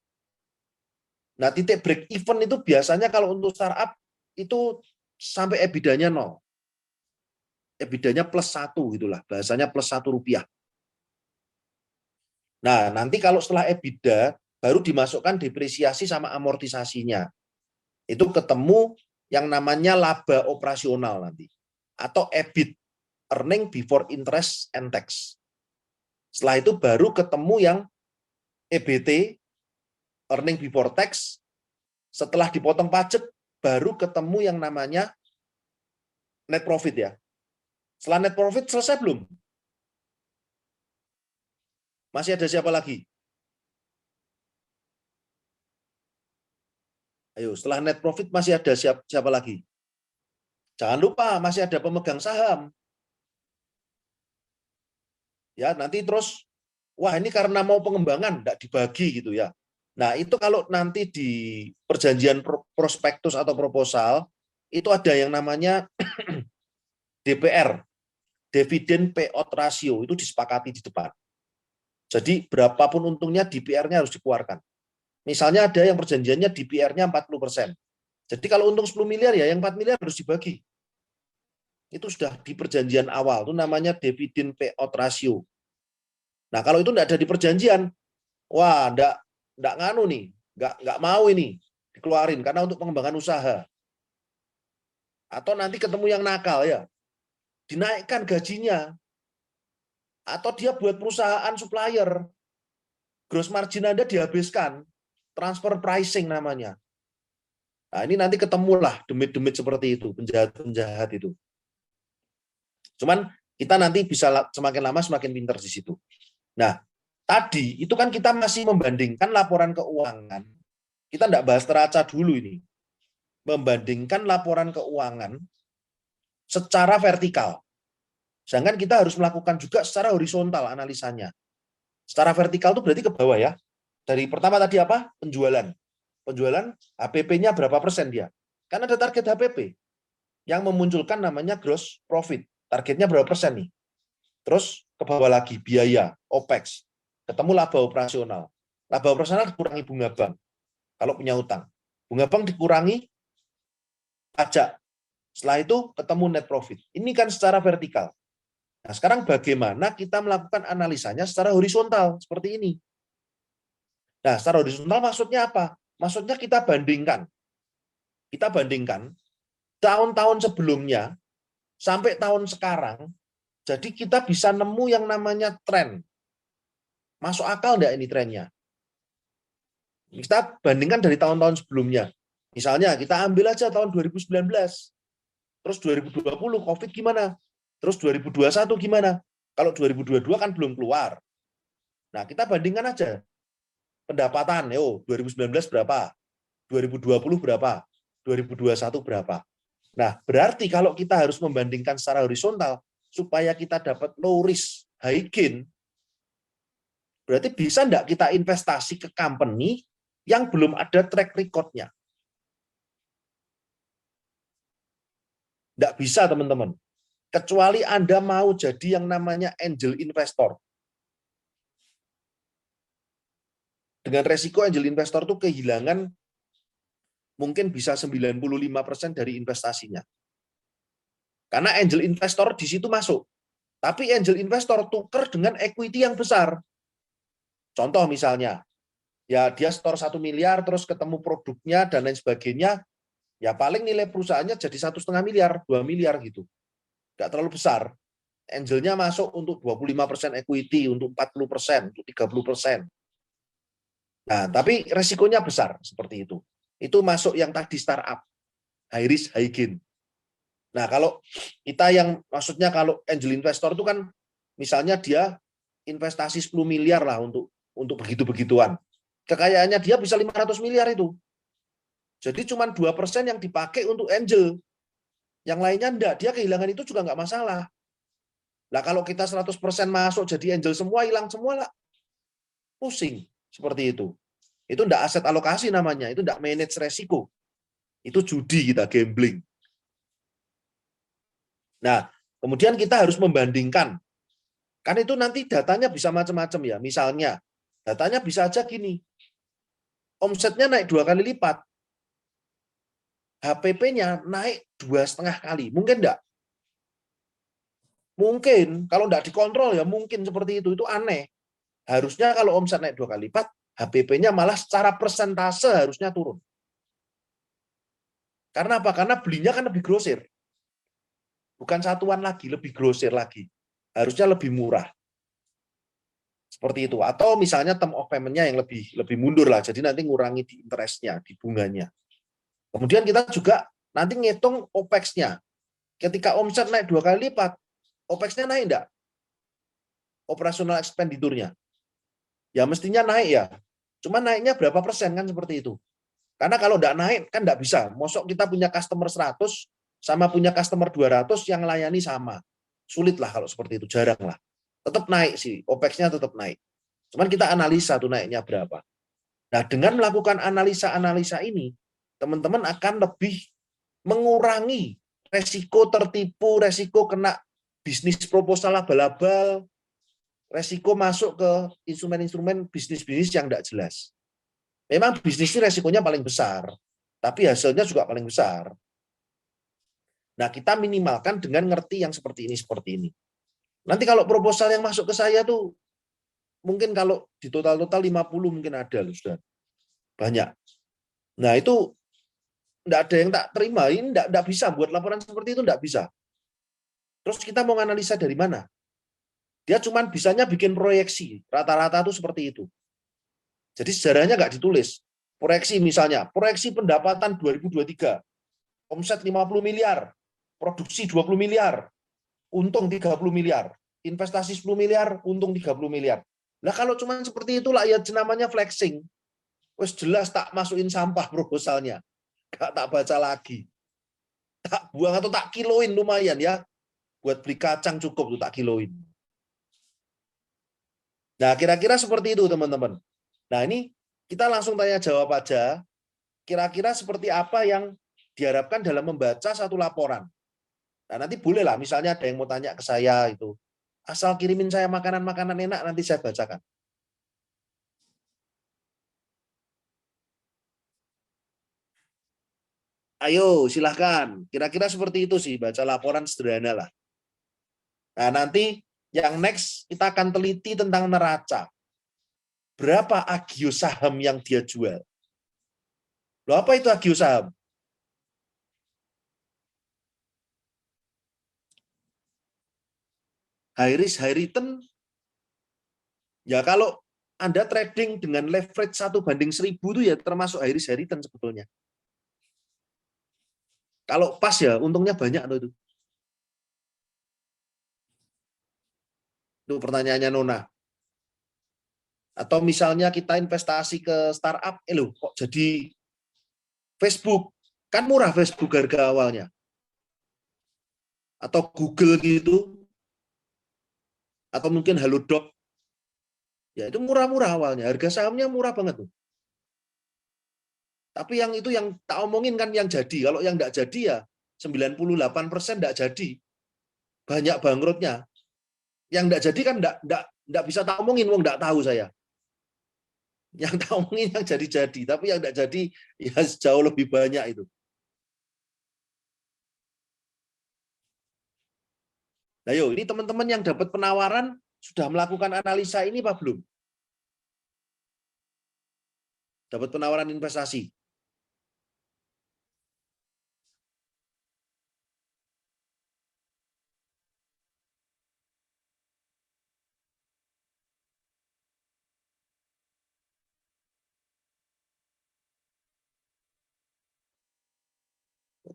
Nah, titik break even itu biasanya kalau untuk startup, itu sampai EBITDA-nya 0. EBITDA-nya plus 1, gitulah. Bahasanya plus 1 rupiah. Nah, nanti kalau setelah EBITDA, baru dimasukkan depresiasi sama amortisasinya. Itu ketemu yang namanya laba operasional nanti. Atau EBIT, earning before interest and tax. Setelah itu baru ketemu yang EBT, earning before tax. Setelah dipotong pajak, baru ketemu yang namanya net profit ya. Setelah net profit selesai belum? Masih ada siapa lagi? Ayo, setelah net profit masih ada siapa lagi? Jangan lupa masih ada pemegang saham. Ya, nanti terus wah ini karena mau pengembangan enggak dibagi gitu ya. Nah, itu kalau nanti di perjanjian prospektus atau proposal itu ada yang namanya DPR, Dividend Payout Ratio, itu disepakati di depan. Jadi berapapun untungnya DPR-nya harus dikeluarkan. Misalnya ada yang perjanjiannya DPR-nya 40%. Jadi kalau untung 10 miliar ya yang 4 miliar harus dibagi. Itu sudah di perjanjian awal, itu namanya dividend payout ratio. Nah, kalau itu enggak ada di perjanjian, wah, enggak nganu nih, enggak mau ini dikeluarin karena untuk pengembangan usaha. Atau nanti ketemu yang nakal ya, dinaikkan gajinya. Atau dia buat perusahaan supplier, gross margin Anda dihabiskan, transfer pricing namanya. Nah, ini nanti ketemulah demit-demit seperti itu, penjahat-penjahat itu. Cuman kita nanti bisa semakin lama semakin pintar di situ. Nah, tadi itu kan kita masih membandingkan laporan keuangan. Kita enggak bahas neraca dulu ini. Membandingkan laporan keuangan secara vertikal. Sedangkan kita harus melakukan juga secara horizontal analisanya. Secara vertikal itu berarti ke bawah ya. Dari pertama tadi apa? Penjualan. Penjualan HPP-nya berapa persen dia? Kan ada target HPP yang memunculkan namanya gross profit. Targetnya berapa persen nih? Terus ke bawah lagi biaya, OPEX. Ketemu laba operasional. Laba operasional dikurangi bunga bank. Kalau punya utang. Bunga bank dikurangi pajak. Setelah itu ketemu net profit. Ini kan secara vertikal. Nah, sekarang bagaimana kita melakukan analisanya secara horizontal seperti ini? Nah, secara horizontal maksudnya apa? Maksudnya kita bandingkan. Kita bandingkan tahun-tahun sebelumnya sampai tahun sekarang. Jadi kita bisa nemu yang namanya tren. Masuk akal enggak ini trennya? Kita bandingkan dari tahun-tahun sebelumnya. Misalnya kita ambil aja tahun 2019. Terus 2020 COVID gimana? Terus 2021 gimana? Kalau 2022 kan belum keluar. Nah, kita bandingkan aja. Pendapatan, 2019 berapa? 2020 berapa? 2021 berapa? Nah, berarti kalau kita harus membandingkan secara horizontal, supaya kita dapat low risk, high gain, berarti bisa enggak kita investasi ke company yang belum ada track record-nya? Enggak bisa, teman-teman. Kecuali Anda mau jadi yang namanya angel investor. Dengan resiko angel investor itu kehilangan mungkin bisa 95% dari investasinya. Karena angel investor di situ masuk. Tapi angel investor tuker dengan equity yang besar. Contoh misalnya, ya dia store 1 miliar, terus ketemu produknya dan lain sebagainya, ya paling nilai perusahaannya jadi 1,5 miliar, 2 miliar gitu. Nggak terlalu besar. Angelnya masuk untuk 25% equity, untuk 40%, untuk 30%. Nah, tapi resikonya besar seperti itu. Itu masuk yang tadi startup, high risk, high gain. Nah, kalau kita yang maksudnya kalau angel investor itu kan misalnya dia investasi 10 miliar lah untuk begitu-begituan. Kekayaannya dia bisa 500 miliar itu. Jadi cuma 2% yang dipakai untuk angel. Yang lainnya enggak, dia kehilangan itu juga enggak masalah. Nah, kalau kita 100% masuk jadi angel semua, hilang semua lah. Pusing. Seperti itu. Itu enggak aset alokasi namanya, itu enggak manage resiko. Itu judi kita, gambling. Nah, kemudian kita harus membandingkan. Kan itu nanti datanya bisa macam-macam ya. Misalnya, datanya bisa aja gini. Omsetnya naik 2 kali lipat. HPP-nya naik 2,5 kali. Mungkin enggak? Mungkin. Kalau enggak dikontrol ya mungkin seperti itu. Itu aneh. Harusnya kalau omset naik 2 kali lipat, HPP-nya malah secara persentase harusnya turun. Karena apa? Karena belinya kan lebih grosir. Bukan satuan lagi, lebih grosir lagi. Harusnya lebih murah. Seperti itu. Atau misalnya term of payment-nya yang lebih mundur lah. Jadi nanti ngurangi di interest-nya, di bunganya. Kemudian kita juga nanti ngitung OPEX-nya. Ketika omset naik 2 kali lipat, OPEX-nya naik enggak? Operational expenditure-nya. Ya mestinya naik ya. Cuma naiknya berapa persen kan seperti itu. Karena kalau enggak naik kan enggak bisa. Mosok kita punya customer 100, sama punya customer 200 yang layani sama. Sulit lah kalau seperti itu, jarang lah. Tetap naik sih, OPEX-nya tetap naik. Cuman kita analisa tuh naiknya berapa. Nah, dengan melakukan analisa-analisa ini, teman-teman akan lebih mengurangi resiko tertipu, resiko kena bisnis proposal abal-abal, resiko masuk ke instrumen-instrumen bisnis-bisnis yang tidak jelas. Memang bisnis ini resikonya paling besar, tapi hasilnya juga paling besar. Nah, kita minimalkan dengan ngerti yang seperti ini. Nanti kalau proposal yang masuk ke saya tuh, mungkin kalau di total-total 50 mungkin ada loh, sudah banyak. Nah, itu enggak ada yang tak terima, ini enggak bisa buat laporan seperti itu, enggak bisa. Terus kita mau analisa dari mana? Dia cuma bisanya bikin proyeksi, rata-rata itu seperti itu. Jadi sejarahnya enggak ditulis. Proyeksi misalnya, proyeksi pendapatan 2023, omset 50 miliar, produksi 20 miliar, untung 30 miliar, investasi 10 miliar, untung 30 miliar. Nah, kalau cuma seperti itulah ya namanya flexing. Wes jelas tak masukin sampah proposalnya. Tak baca lagi. Tak buang atau tak kiloin lumayan ya. Buat beli kacang cukup tuh tak kiloin. Nah, kira-kira seperti itu teman-teman. Nah, ini kita langsung tanya jawab aja. Kira-kira seperti apa yang diharapkan dalam membaca satu laporan. Nah, nanti bolehlah misalnya ada yang mau tanya ke saya itu. Asal kirimin saya makanan-makanan enak nanti saya bacakan. Ayo, silahkan. Kira-kira seperti itu sih, baca laporan sederhana lah. Nah, nanti yang next kita akan teliti tentang neraca. Berapa agio saham yang dia jual? Loh, apa itu agio saham? High risk, high return. Ya, kalau Anda trading dengan leverage 1:1000 itu ya termasuk high risk, high return sebetulnya. Kalau pas ya, untungnya banyak tuh itu. Itu pertanyaannya Nona. Atau misalnya kita investasi ke startup, loh kok jadi Facebook? Kan murah Facebook harga awalnya. Atau Google gitu. Atau mungkin Halodoc. Ya itu murah-murah awalnya. Harga sahamnya murah banget tuh. Tapi yang itu yang tak omongin kan yang jadi. Kalau yang enggak jadi ya 98% enggak jadi. Banyak bangkrutnya. Yang enggak jadi kan enggak bisa tak omongin, wong enggak tahu saya. Yang tak omongin yang jadi-jadi, tapi yang enggak jadi ya jauh lebih banyak itu. Nah, yuk, ini teman-teman yang dapat penawaran sudah melakukan analisa ini Pak belum? Dapat penawaran investasi.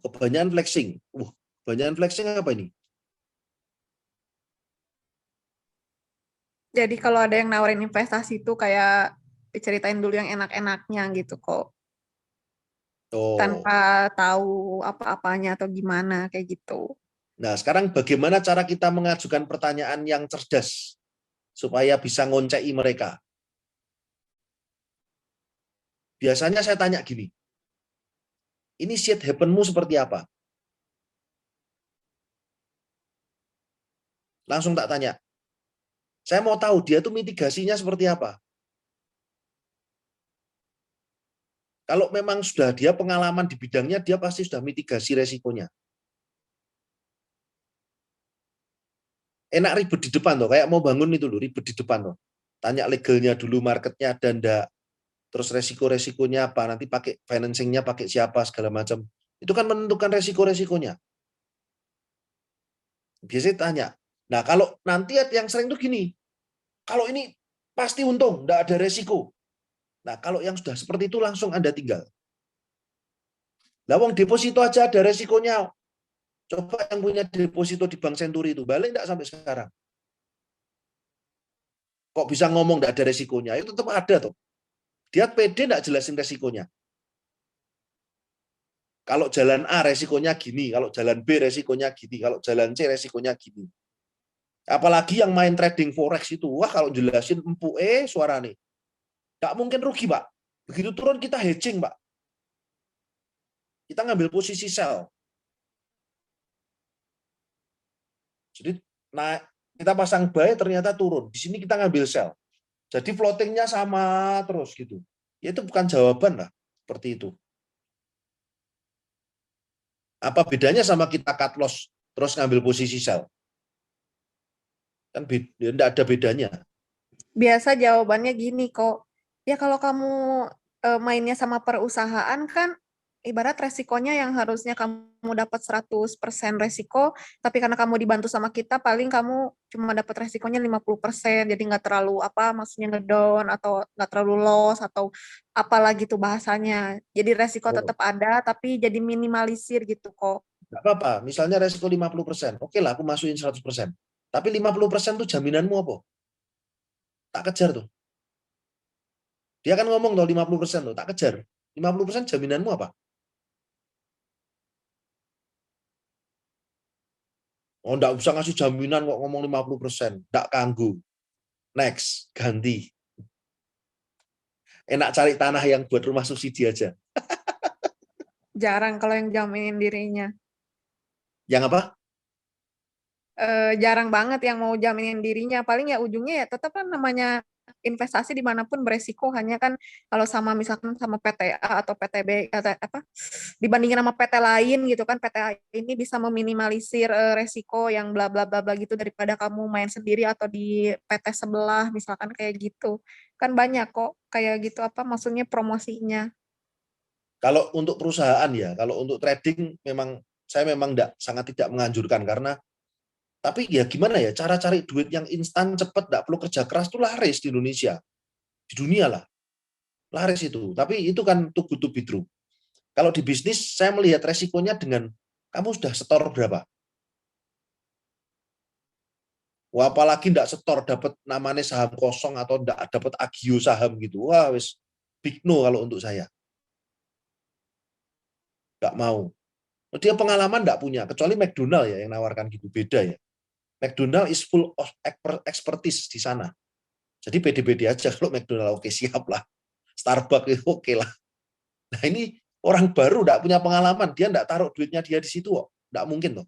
Kebanyakan flexing. Kebanyakan flexing apa ini? Jadi kalau ada yang nawarin investasi itu kayak diceritain dulu yang enak-enaknya gitu kok. Oh. Tanpa tahu apa-apanya atau gimana kayak gitu. Nah, sekarang bagaimana cara kita mengajukan pertanyaan yang cerdas supaya bisa ngoncei mereka? Biasanya saya tanya gini, ini shit happen-mu seperti apa? Langsung tak tanya. Saya mau tahu dia tuh mitigasinya seperti apa. Kalau memang sudah dia pengalaman di bidangnya, dia pasti sudah mitigasi resikonya. Enak ribet di depan tuh, kayak mau bangun itu loh, ribet di depan tuh. Tanya legalnya dulu, marketnya ada enggak, terus resiko-resikonya apa, nanti pakai financingnya pakai siapa, segala macam. Itu kan menentukan resiko-resikonya. Biasanya tanya. Nah, kalau nanti yang sering tuh gini, kalau ini pasti untung, enggak ada resiko. Nah, kalau yang sudah seperti itu langsung Anda tinggal. Lah wong deposito aja ada resikonya. Coba yang punya deposito di Bank Senturi itu, balik enggak sampai sekarang? Kok bisa ngomong enggak ada resikonya? Itu tetap ada tuh. Dia pede enggak jelasin resikonya. Kalau jalan A resikonya gini, kalau jalan B resikonya gini, kalau jalan C resikonya gini. Apalagi yang main trading forex itu, wah kalau jelasin empuk suara nih. Nggak mungkin rugi, Pak. Begitu turun kita hedging, Pak. Kita ngambil posisi sell. Jadi naik, kita pasang buy ternyata turun. Di sini kita ngambil sell. Jadi floatingnya sama terus gitu. Ya itu bukan jawaban lah, seperti itu. Apa bedanya sama kita cut loss terus ngambil posisi sell? Kan tidak ada bedanya. Biasa jawabannya gini kok. Ya kalau kamu mainnya sama perusahaan kan ibarat resikonya yang harusnya kamu dapat 100% resiko, tapi karena kamu dibantu sama kita paling kamu cuma dapat resikonya 50%. Jadi nggak terlalu maksudnya ngedown atau nggak terlalu loss atau apalagi tuh bahasanya. Jadi resiko tetap ada tapi jadi minimalisir gitu kok. Nggak apa-apa, misalnya resiko 50%. Oke lah, aku masukin 100%. Tapi 50% tuh jaminanmu apa? Tak kejar tuh. Dia kan ngomong tuh 50% tuh, tak kejar. 50% jaminanmu apa? Oh, enggak usah ngasih jaminan kok ngomong 50%. Enggak kanggu. Next, ganti. Enak cari tanah yang buat rumah subsidi aja. Jarang kalau yang jaminin dirinya. Yang apa? Jarang banget yang mau jaminin dirinya. Paling ya ujungnya ya tetap kan namanya investasi dimanapun beresiko. Hanya kan kalau sama misalkan sama PTA atau PTB atau dibandingin sama PT lain gitu kan, PTA ini bisa meminimalisir resiko yang bla bla bla bla gitu daripada kamu main sendiri atau di PT sebelah misalkan kayak gitu. Kan banyak kok kayak gitu maksudnya promosinya. Kalau untuk perusahaan ya, kalau untuk trading saya memang sangat tidak menganjurkan karena tapi ya gimana ya, cara cari duit yang instan, cepat, nggak perlu kerja keras itu laris di Indonesia. Di dunia lah, laris itu. Tapi itu kan too good to be true. Kalau di bisnis, saya melihat resikonya dengan, kamu sudah setor berapa? Wah, apalagi nggak setor, dapat namanya saham kosong atau nggak dapat agio saham gitu. Wah, wis big no kalau untuk saya. Nggak mau. Dia pengalaman nggak punya, kecuali McDonald ya yang nawarkan gitu, beda ya. McDonald is full of expertise di sana. Jadi pede-pede aja kalau McDonald, oke siap lah. Starbucks itu oke lah. Nah ini orang baru nggak punya pengalaman, dia nggak taruh duitnya dia di situ kok. Nggak mungkin loh.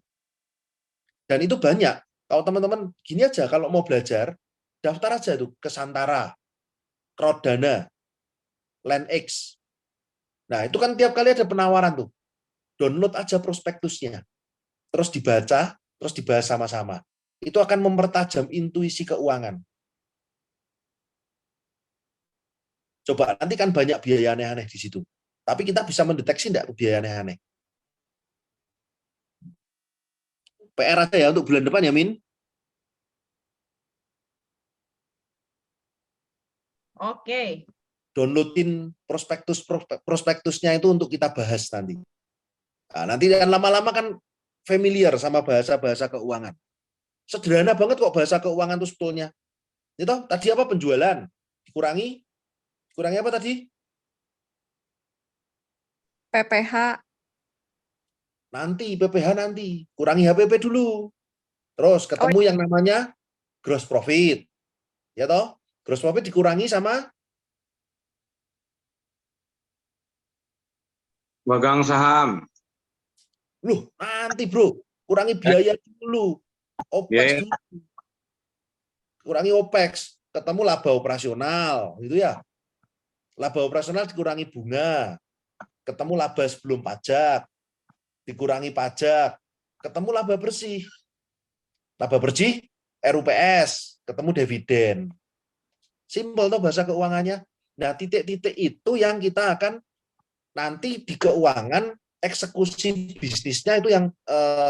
Dan itu banyak. Kalau teman-teman gini aja, kalau mau belajar, daftar aja tuh ke Santara, Rodana, LandX. Nah itu kan tiap kali ada penawaran tuh. Download aja prospektusnya. Terus dibaca, terus dibahas sama-sama. Itu akan mempertajam intuisi keuangan. Coba, nanti kan banyak biaya aneh-aneh di situ. Tapi kita bisa mendeteksi enggak biaya aneh-aneh. PR aja ya untuk bulan depan ya, Min. Oke. Downloadin prospektusnya itu untuk kita bahas nanti. Nah, nanti kan lama-lama kan familiar sama bahasa-bahasa keuangan. Sederhana banget kok bahasa keuangan itu sebetulnya. Itu tadi apa penjualan? Dikurangi apa tadi? PPH. Nanti PPH nanti. Kurangi HPP dulu. Terus ketemu yang namanya gross profit. Ya toh? Gross profit dikurangi sama Pegang saham. loh, nanti bro, kurangi biaya dulu. OPEX dulu. Kurangi OPEX, ketemu laba operasional, gitu ya. Laba operasional dikurangi bunga, ketemu laba sebelum pajak, dikurangi pajak, ketemu laba bersih. Laba bersih, RUPS, ketemu dividen. Simpel tuh bahasa keuangannya. Nah, titik-titik itu yang kita akan nanti di keuangan, eksekusi bisnisnya itu yang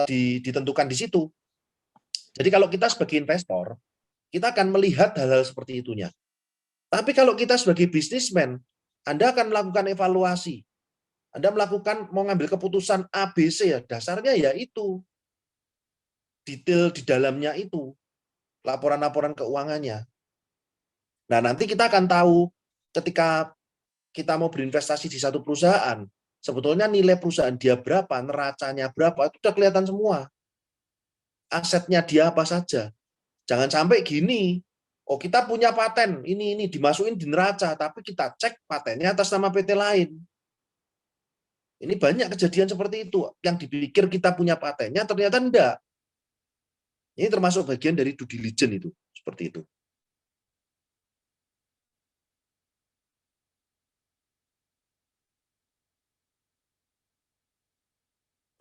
ditentukan di situ. Jadi kalau kita sebagai investor, kita akan melihat hal-hal seperti itunya. Tapi kalau kita sebagai bisnismen, Anda akan melakukan evaluasi. Anda mau ngambil keputusan A, B, C, ya dasarnya ya itu. Detail di dalamnya itu. Laporan-laporan keuangannya. Nah, nanti kita akan tahu ketika kita mau berinvestasi di satu perusahaan, Sebetulnya nilai perusahaan dia berapa, neracanya berapa, itu udah kelihatan semua. Asetnya dia apa saja. Jangan sampai gini, oh kita punya paten, ini dimasukin di neraca, tapi kita cek patennya atas nama PT lain. Ini banyak kejadian seperti itu, yang dipikir kita punya patennya, ternyata enggak. Ini termasuk bagian dari due diligence itu, seperti itu.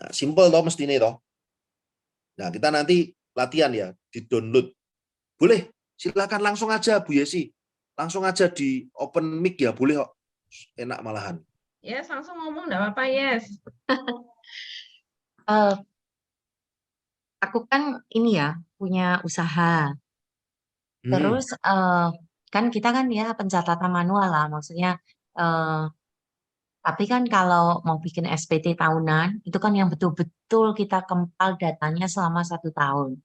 Nah, simple toh mesti ini toh. Nah, kita nanti latihan ya, di-download. Boleh, silakan langsung aja Bu Yesi. Langsung aja di open mic ya, boleh kok. Enak malahan. Yes, langsung ngomong enggak apa-apa, yes. Aku kan ini ya punya usaha. Terus kan kita kan ya pencatatan manual lah, maksudnya tapi kan kalau mau bikin SPT tahunan itu kan yang betul-betul kita kempal datanya selama 1 tahun.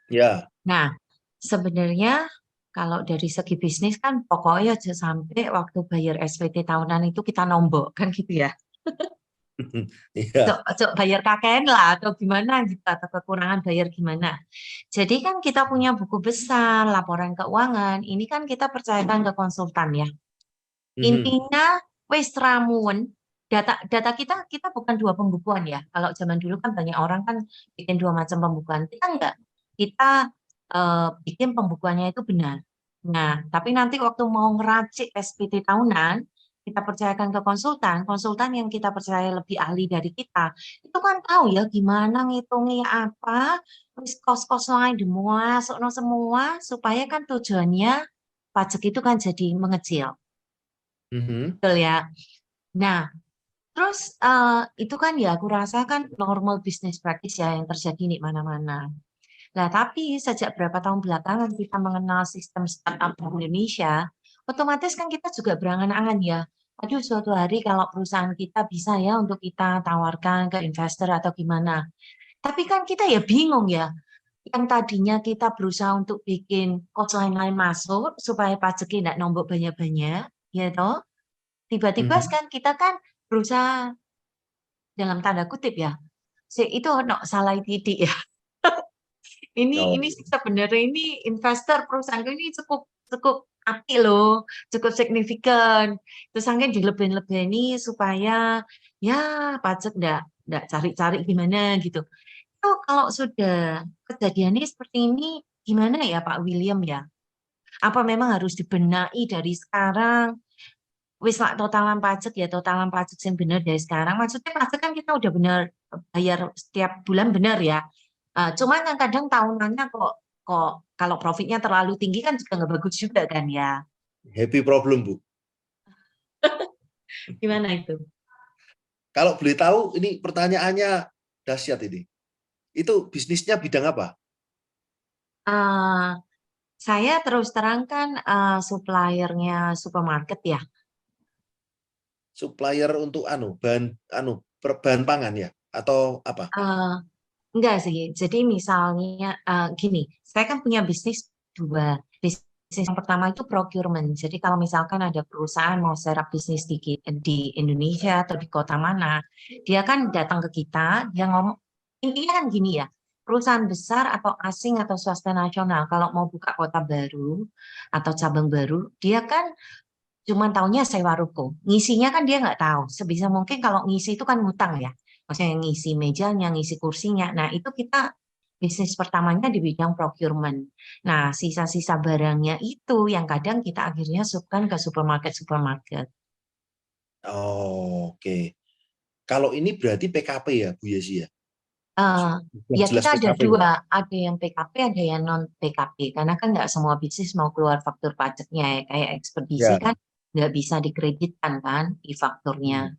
Ya. Nah, sebenarnya kalau dari segi bisnis kan pokoknya sampai waktu bayar SPT tahunan itu kita nombok kan gitu ya. Iya. Cok bayar KKN lah atau gimana gitu, atau kekurangan bayar gimana. Jadi kan kita punya buku besar, laporan keuangan, ini kan kita percayakan ke konsultan ya. Intinya wis ramuan, data kita bukan 2 pembukuan ya. Kalau zaman dulu kan banyak orang kan bikin 2 macam pembukuan. Kita enggak. Kita bikin pembukuannya itu benar. Nah, tapi nanti waktu mau ngeracik SPT tahunan, kita percayakan ke konsultan yang kita percaya lebih ahli dari kita, itu kan tahu ya gimana ngitungnya apa, terus kos-kos lain dimasukno semua, supaya kan tujuannya pajak itu kan jadi mengecil. Betul ya. Nah, terus itu kan ya aku rasa kan normal business practice ya yang terjadi di mana-mana. Nah, tapi sejak berapa tahun belakangan kita mengenal sistem startup di Indonesia, otomatis kan kita juga berangan-angan ya. Aduh, suatu hari kalau perusahaan kita bisa ya untuk kita tawarkan ke investor atau gimana. Tapi kan kita ya bingung ya. Yang tadinya kita berusaha untuk bikin cost lain-lain masuk supaya pajaknya tidak nombok banyak-banyak, ya toh. Tiba-tiba kan kita kan berusaha dalam tanda kutip ya. Itu salah titik ya. Ini sebenarnya ini investor perusahaan ini cukup apik loh, cukup signifikan. Terus angin dilebih-lebih supaya ya pajak enggak cari-cari gimana gitu. Itu kalau sudah kejadiannya seperti ini gimana ya Pak William ya? Apa memang harus dibenahi dari sekarang? Wis lah totalan pajak ya, totalan pajak yang benar dari sekarang. Maksudnya pajak kan kita udah benar bayar setiap bulan benar ya. Cuman kan kadang tahunannya kok kalau profitnya terlalu tinggi kan juga nggak bagus juga kan ya. Happy problem, Bu. Gimana itu? Kalau boleh tahu, ini pertanyaannya dahsyat ini. Itu bisnisnya bidang apa? Saya terus terang kan suppliernya supermarket ya. Supplier untuk bahan pangan ya atau apa? Enggak sih. Jadi misalnya gini, saya kan punya bisnis 2. Bisnis yang pertama itu procurement. Jadi kalau misalkan ada perusahaan mau serap bisnis di Indonesia atau di kota mana, dia kan datang ke kita, dia ngomong, intinya kan gini ya, perusahaan besar atau asing atau swasta nasional, kalau mau buka kota baru atau cabang baru, dia kan cuma taunya sewa ruko. Ngisinya kan dia nggak tahu. Sebisa mungkin kalau ngisi itu kan ngutang ya. Maksudnya ngisi mejanya, ngisi kursinya. Nah, itu kita bisnis pertamanya di bidang procurement. Nah, sisa-sisa barangnya itu yang kadang kita akhirnya subkan ke supermarket. Oh, oke. Kalau ini berarti PKP ya, Bu Yesi ya? Ya kita ada 2, ada yang PKP, ada yang non PKP. Karena kan nggak semua bisnis mau keluar faktur pajaknya ya. Kayak ekspedisi kan nggak bisa dikreditkan kan e-fakturnya.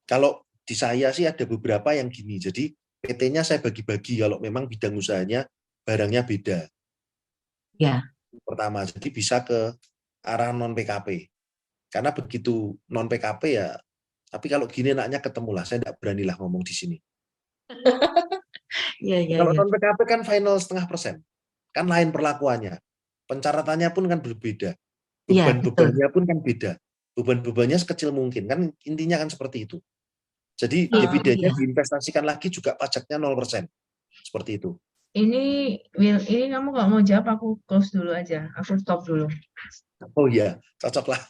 Kalau di saya sih ada beberapa yang gini, jadi PT-nya saya bagi-bagi kalau memang bidang usahanya barangnya beda. Ya. Pertama, jadi bisa ke arah non PKP. Karena begitu non PKP ya, tapi kalau gini enaknya ketemu lah, saya tidak beranilah ngomong di sini. Kalau non PKP kan final 0,5%, kan lain perlakuannya. Pencaratannya pun kan berbeda. Beban-bebannya pun kan beda. beban-bebannya sekecil mungkin, kan intinya kan seperti itu. Jadi Iya. dividennya diinvestasikan lagi juga pajaknya 0%. Seperti itu. Ini kamu kalau mau jawab aku close dulu aja. Aku stop dulu. Oh iya, cocok lah.